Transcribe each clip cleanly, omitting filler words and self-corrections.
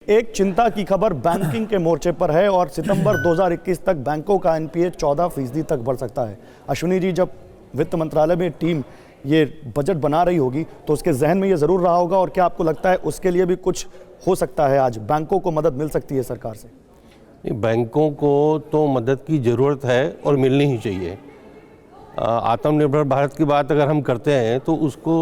एक चिंता की खबर बैंकिंग के मोर्चे पर है और सितंबर 2021 तक बैंकों का एनपीए 14% तक बढ़ सकता है। अश्विनी जी, जब वित्त मंत्रालय में टीम ये बजट बना रही होगी तो उसके जहन में ये ज़रूर रहा होगा, और क्या आपको लगता है उसके लिए भी कुछ हो सकता है? आज बैंकों को मदद मिल सकती है सरकार से? बैंकों को तो मदद की ज़रूरत है और मिलनी ही चाहिए। आत्मनिर्भर भारत की बात अगर हम करते हैं तो उसको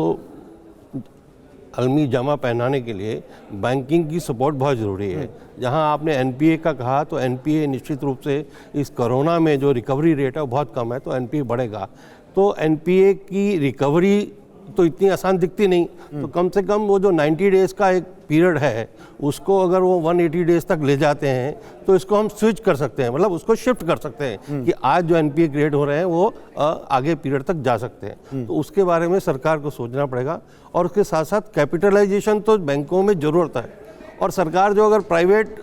अलमी जामा पहनाने के लिए बैंकिंग की सपोर्ट बहुत ज़रूरी है। जहां आपने एनपीए का कहा तो एनपीए निश्चित रूप से इस कोरोना में जो रिकवरी रेट है वो बहुत कम है, तो एनपीए बढ़ेगा। तो एनपीए की रिकवरी तो इतनी आसान दिखती नहीं, तो कम से कम वो जो 90 डेज़ का एक पीरियड है उसको अगर वो 180 डेज़ तक ले जाते हैं तो इसको हम स्विच कर सकते हैं, मतलब उसको शिफ्ट कर सकते हैं कि आज जो एनपीए ग्रेड हो रहे हैं वो आगे पीरियड तक जा सकते हैं। तो उसके बारे में सरकार को सोचना पड़ेगा, और उसके साथ साथ कैपिटलाइजेशन तो बैंकों में ज़रूरत है। और सरकार जो अगर प्राइवेट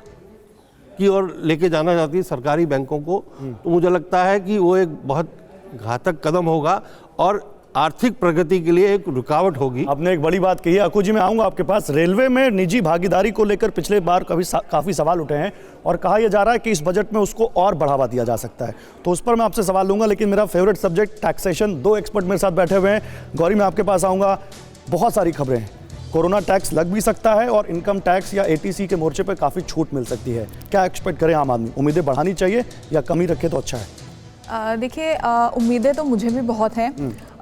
की ओर लेके जाना चाहती है सरकारी बैंकों को, तो मुझे लगता है कि वो एक बहुत घातक कदम होगा और आर्थिक प्रगति के लिए एक रुकावट होगी। आपने एक बड़ी बात कही है। अकू जी, मैं आऊंगा आपके पास। रेलवे में निजी भागीदारी को लेकर पिछले बार काफ़ी सवाल उठे हैं और कहा यह जा रहा है कि इस बजट में उसको और बढ़ावा दिया जा सकता है, तो उस पर मैं आपसे सवाल लूंगा। लेकिन मेरा फेवरेट सब्जेक्ट टैक्सेशन, दो एक्सपर्ट मेरे साथ बैठे हुए हैं। गौरी, मैं आपके पास आऊँगा। बहुत सारी खबरें हैं, कोरोना टैक्स लग भी सकता है और इनकम टैक्स या एटीसी के मोर्चे पर काफ़ी छूट मिल सकती है। क्या एक्सपेक्ट करें आम आदमी? उम्मीदें बढ़ानी चाहिए या कमी रखे तो अच्छा है? देखिए, उम्मीदें तो मुझे भी बहुत हैं।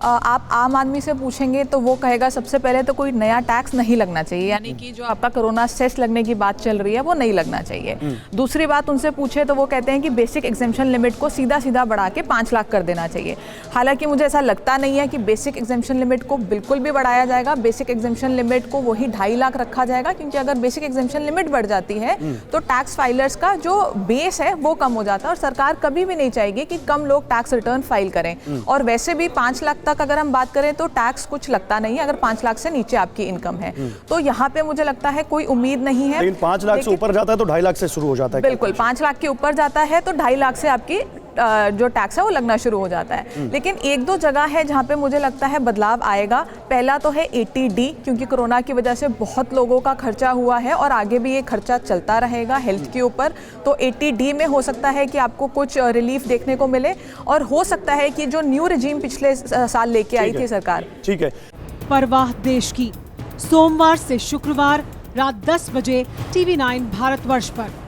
आप आम आदमी से पूछेंगे तो वो कहेगा सबसे पहले तो कोई नया टैक्स नहीं लगना चाहिए, यानी कि जो आपका कोरोना सेस लगने की बात चल रही है वो नहीं लगना चाहिए। दूसरी बात उनसे पूछे तो वो कहते हैं कि बेसिक एग्जेम्पशन लिमिट को सीधा सीधा बढ़ा के 5 लाख कर देना चाहिए। हालांकि मुझे ऐसा लगता नहीं है कि बेसिक एग्जेम्पशन लिमिट को बिल्कुल भी बढ़ाया जाएगा। बेसिक एग्जेम्पशन लिमिट को वही 2.5 लाख रखा जाएगा, क्योंकि अगर बेसिक एग्जेम्पशन लिमिट बढ़ जाती है तो टैक्स फाइलर्स का जो बेस है वो कम हो जाता है, और सरकार कभी भी नहीं चाहेगी कि कम लोग टैक्स रिटर्न फाइल करें। और वैसे भी 5 लाख तक अगर हम बात करें तो टैक्स कुछ लगता नहीं है अगर 5 लाख से नीचे आपकी इनकम है। तो यहाँ पे मुझे लगता है कोई उम्मीद नहीं है। लेकिन 5 लाख से ऊपर जाता है तो 2.5 लाख से शुरू हो जाता है। बिल्कुल, 5 लाख के ऊपर जाता है तो 2.5 लाख से आपकी जो टैक्स है वो लगना शुरू हो जाता है। लेकिन एक दो जगह है जहाँ पे मुझे लगता है बदलाव आएगा। पहला तो है 80D, क्योंकि कोरोना की वजह से बहुत लोगों का खर्चा हुआ है और आगे भी ये खर्चा चलता रहेगा हेल्थ के ऊपर। तो 80D में हो सकता है कि आपको कुछ रिलीफ देखने को मिले, और हो सकता है कि जो न्यू रिजीम पिछले साल लेके आई थी सरकार। ठीक है। परवाह देश की, सोमवार से शुक्रवार रात 10 बजे TV9 भारतवर्ष पर।